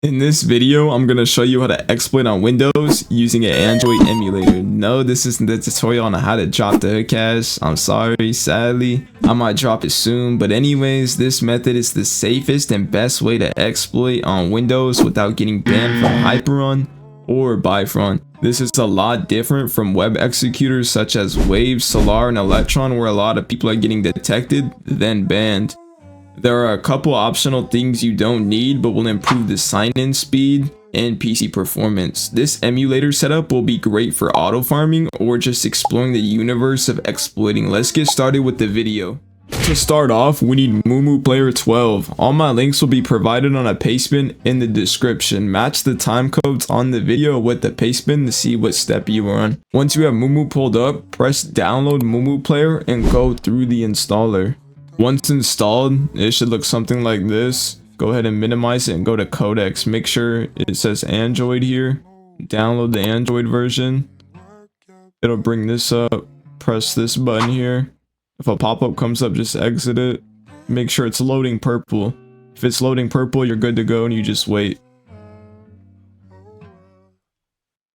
In this video, I'm going to show you how to exploit on Windows using an Android emulator. No, this isn't the tutorial on how to drop the hood cache. I'm sorry, sadly. I might drop it soon, but anyways, this method is the safest and best way to exploit on Windows without getting banned from Hyper-Run or Bifront. This is a lot different from web executors such as Wave, Solar, and Electron, where a lot of people are getting detected, then banned. There are a couple optional things you don't need but will improve the sign-in speed and PC performance. This emulator setup will be great for auto farming or just exploring the universe of exploiting. Let's get started with the video. To start off, we need Mumu Player 12. All my links will be provided on a pastebin in the description. Match the timecodes on the video with the pastebin to see what step you are on. Once you have Mumu pulled up, press download Mumu Player and go through the installer. Once installed, it should look something like this. Go ahead and minimize it and go to Codex. Make sure it says Android here. Download the Android version. It'll bring this up. Press this button here. If a pop-up comes up, just exit it. Make sure it's loading purple. If it's loading purple, you're good to go and you just wait.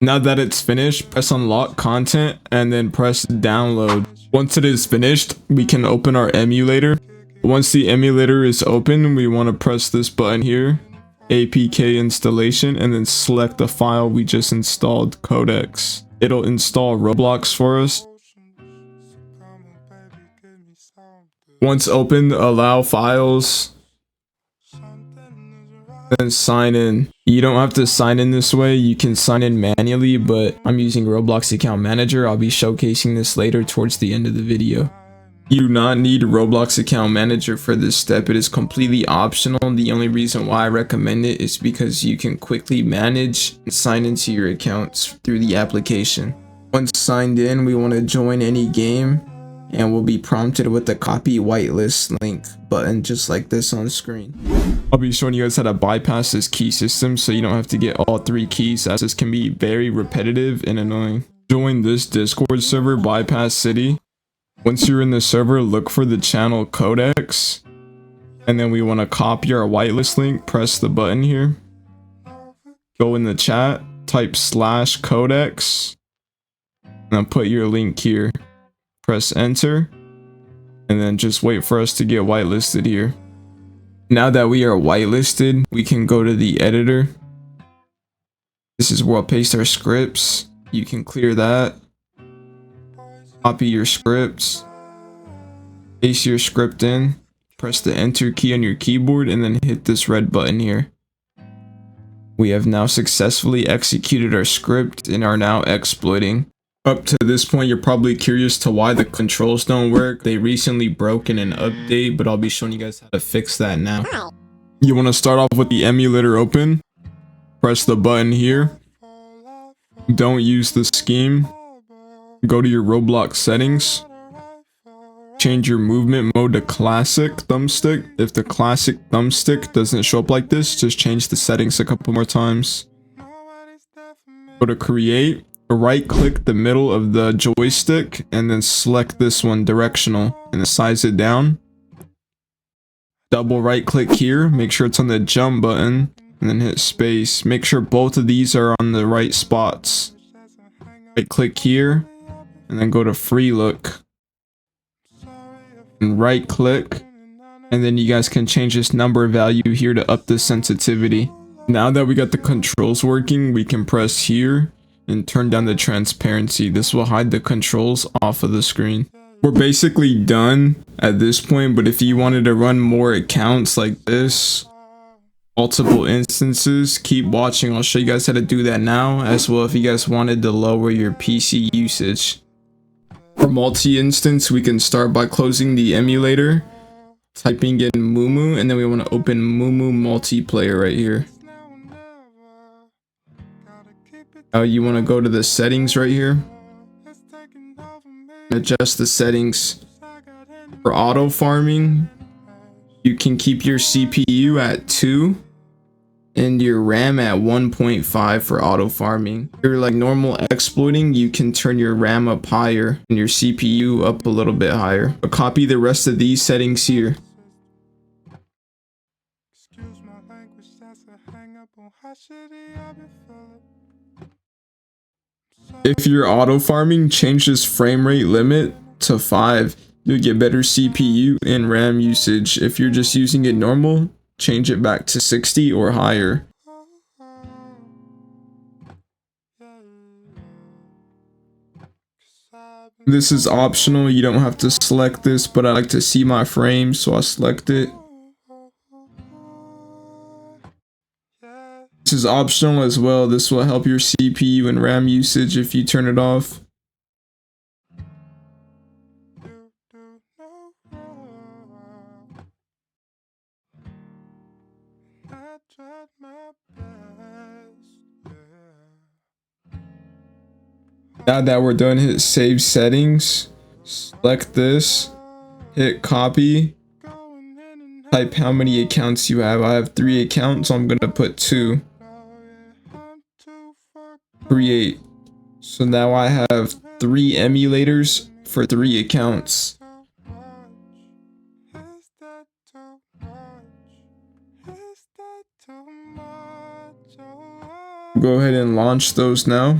Now that it's finished, press unlock content and then press download. Once it is finished, we can open our emulator. Once the emulator is open, we want to press this button here, APK installation, and then select the file we just installed, Codex. It'll install Roblox for us. Once opened, allow files. Then sign in. You don't have to sign in this way, you can sign in manually, but I'm using Roblox account manager. I'll be showcasing this later towards the end of the video. You do not need Roblox account manager for this step. It is completely optional. The only reason why I recommend it is because you can quickly manage and sign into your accounts through the application. Once signed in, we want to join any game and we'll be prompted with the copy whitelist link button just like this on screen. I'll be showing you guys how to bypass this key system so you don't have to get all 3 keys, as this can be very repetitive and annoying. Join this Discord server, bypass city. Once you're in the server, look for the channel Codex, and then we want to copy our whitelist link. Press the button here, go in the chat, type /codex, and then put your link here. Press enter, and then just wait for us to get whitelisted here. Now that we are whitelisted, we can go to the editor. This is where I'll paste our scripts. You can clear that. Copy your scripts. Paste your script in. Press the enter key on your keyboard and then hit this red button here. We have now successfully executed our script and are now exploiting. Up to this point, you're probably curious to why the controls don't work. They recently broke in an update, but I'll be showing you guys how to fix that now. You want to start off with the emulator open. Press the button here. Don't use the scheme. Go to your Roblox settings. Change your movement mode to classic thumbstick. If the classic thumbstick doesn't show up like this, just change the settings a couple more times. Go to create. Right click the middle of the joystick and then select this one, directional, and then size it down. Double right click here, make sure it's on the jump button, and then hit space. Make sure both of these are on the right spots. Right click here and then go to free look and right click, and then you guys can change this number value here to up the sensitivity. Now that we got the controls working, we can press here and turn down the transparency. This will hide the controls off of the screen. We're basically done at this point, but if you wanted to run more accounts like this, multiple instances, keep watching. I'll show you guys how to do that now, as well if you guys wanted to lower your PC usage. For multi-instance, we can start by closing the emulator, typing in Mumu, and then we want to open Mumu Multiplayer right here. Now you want to go to the settings right here. Adjust the settings. For auto farming, you can keep your CPU at 2 and your RAM at 1.5 for auto farming. If you're like normal exploiting, you can turn your RAM up higher and your CPU up a little bit higher. But copy the rest of these settings here. If you're auto farming, change this frame rate limit to 5. You'll get better CPU and RAM usage. If you're just using it normal, change it back to 60 or higher. This is optional, you don't have to select this, but I like to see my frames, so I select it. This is optional as well. This will help your CPU and RAM usage if you turn it off. Now that we're done, hit save settings, select this, hit copy, type how many accounts you have. I have 3 accounts, so I'm gonna put 2. Create. So now I have 3 emulators for 3 accounts. Go ahead and launch those now.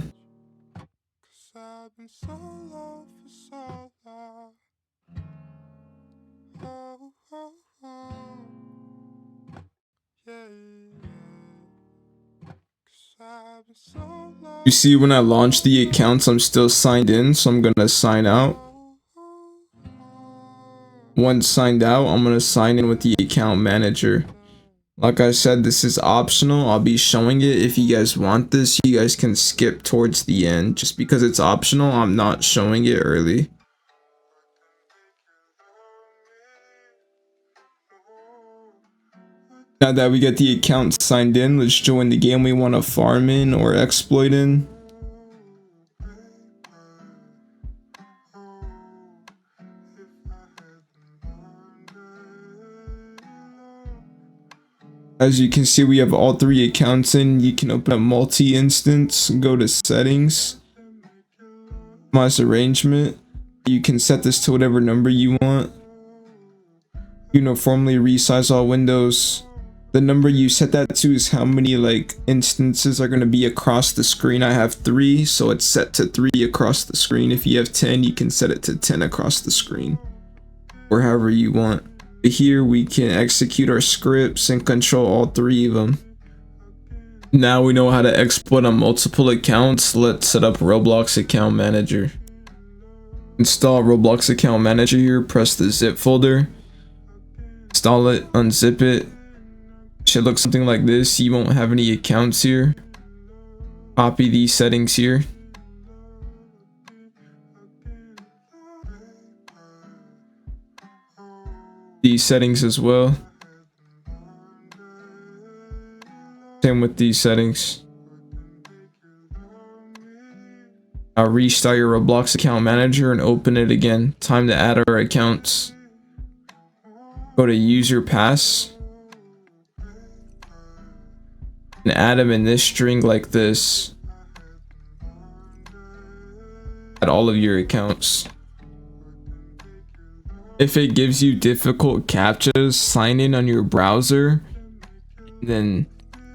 You see, when I launch the accounts, I'm still signed in, so I'm gonna sign out. Once signed out, I'm gonna sign in with the account manager. Like I said, this is optional. I'll be showing it. If you guys want this, you guys can skip towards the end. Just because it's optional, I'm not showing it early. Now that we get the account signed in, let's join the game we want to farm in or exploit in. As you can see, we have all 3 accounts in. You can open up Mutli-Instance, go to settings, customize arrangement. You can set this to whatever number you want. Uniformly resize all windows. The number you set that to is how many instances are going to be across the screen. I have 3, so it's set to 3 across the screen. If you have 10, you can set it to 10 across the screen, or however you want. Here we can execute our scripts and control all 3 of them. Now we know how to exploit on multiple accounts. Let's set up Roblox Account Manager. Install Roblox Account Manager here, press the zip folder, install it, unzip it. Should look something like this. You won't have any accounts here. Copy these settings here. These settings as well. Same with these settings. Now restart your Roblox Account Manager and open it again. Time to add our accounts. Go to user pass and add them in this string like this. Add all of your accounts. If it gives you difficult captchas, sign in on your browser, then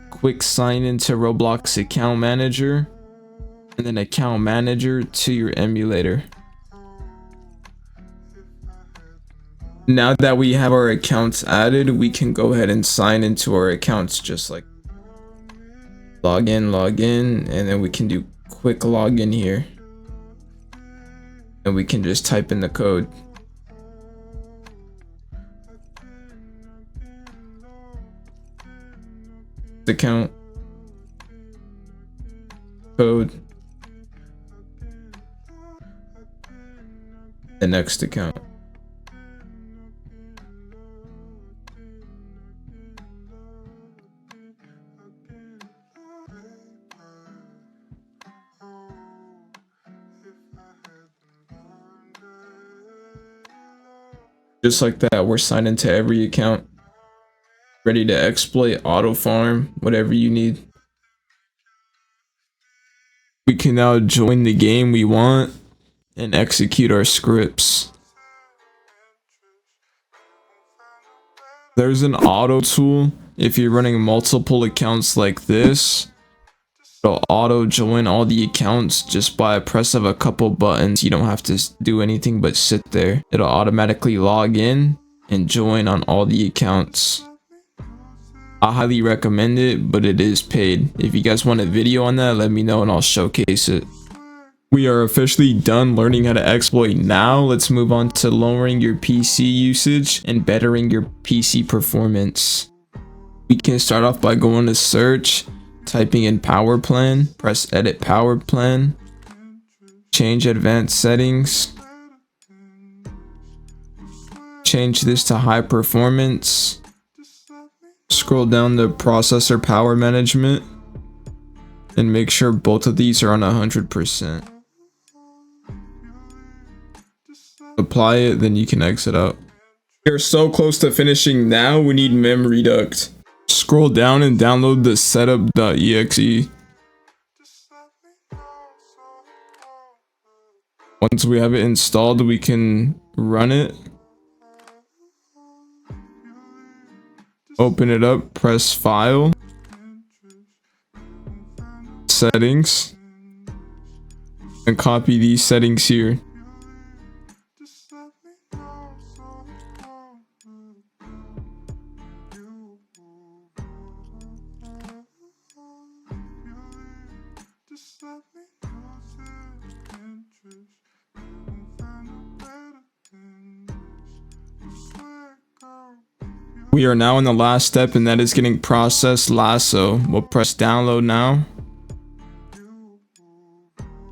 quick sign into Roblox Account Manager, and then Account Manager to your emulator. Now that we have our accounts added, we can go ahead and sign into our accounts just like log in, and then we can do quick login here. And we can just type in the code. Account code, the next account. Just like that, we're signed into every account. Ready to exploit, auto farm, whatever you need. We can now join the game we want and execute our scripts. There's an auto tool. If you're running multiple accounts like this, it'll auto join all the accounts just by a press of a couple buttons. You don't have to do anything but sit there. It'll automatically log in and join on all the accounts. I highly recommend it, but it is paid. If you guys want a video on that, let me know and I'll showcase it. We are officially done learning how to exploit. Now let's move on to lowering your PC usage and bettering your PC performance. We can start off by going to search, typing in power plan, press edit power plan, change advanced settings, change this to high performance, scroll down to processor power management, and make sure both of these are on 100%. Apply it, then you can exit out. We're so close to finishing now. We need Mem Reduct. Scroll down and download the setup.exe. Once we have it installed, we can run it. Open it up, press file, settings, and copy these settings here. We are now in the last step, and that is getting processed Lasso. We'll press download now.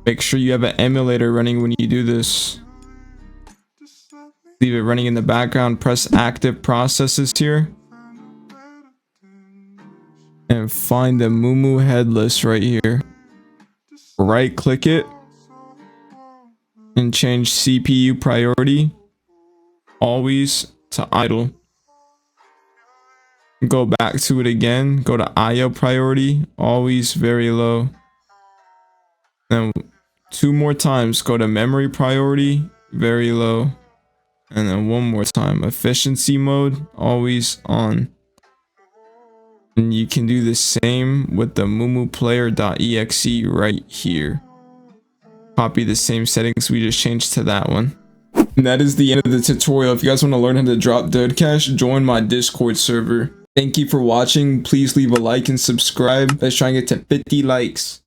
Make sure you have an emulator running when you do this. Leave it running in the background. Press active processes here. And find the Mumu headless right here. Right click it. And change CPU priority always to idle. Go back to it again. Go to IO priority, always very low. Then 2 more times, go to memory priority, very low. And then 1 more time, efficiency mode, always on. And you can do the same with the Mumu Player.exe right here. Copy the same settings we just changed to that one. And that is the end of the tutorial. If you guys want to learn how to drop dead cash, join my Discord server. Thank you for watching. Please leave a like and subscribe. Let's try and get to 50 likes.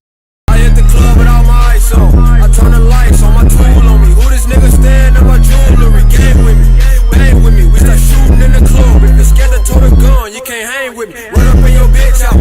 I hit the club without my eyes on. I turn the lights on, my tool on me. Who this nigga stand in my jewelry? Game with me, bang with me. We start shooting in the club. If you're scared to tote a gun, you can't hang with me. Run up in your bitch out.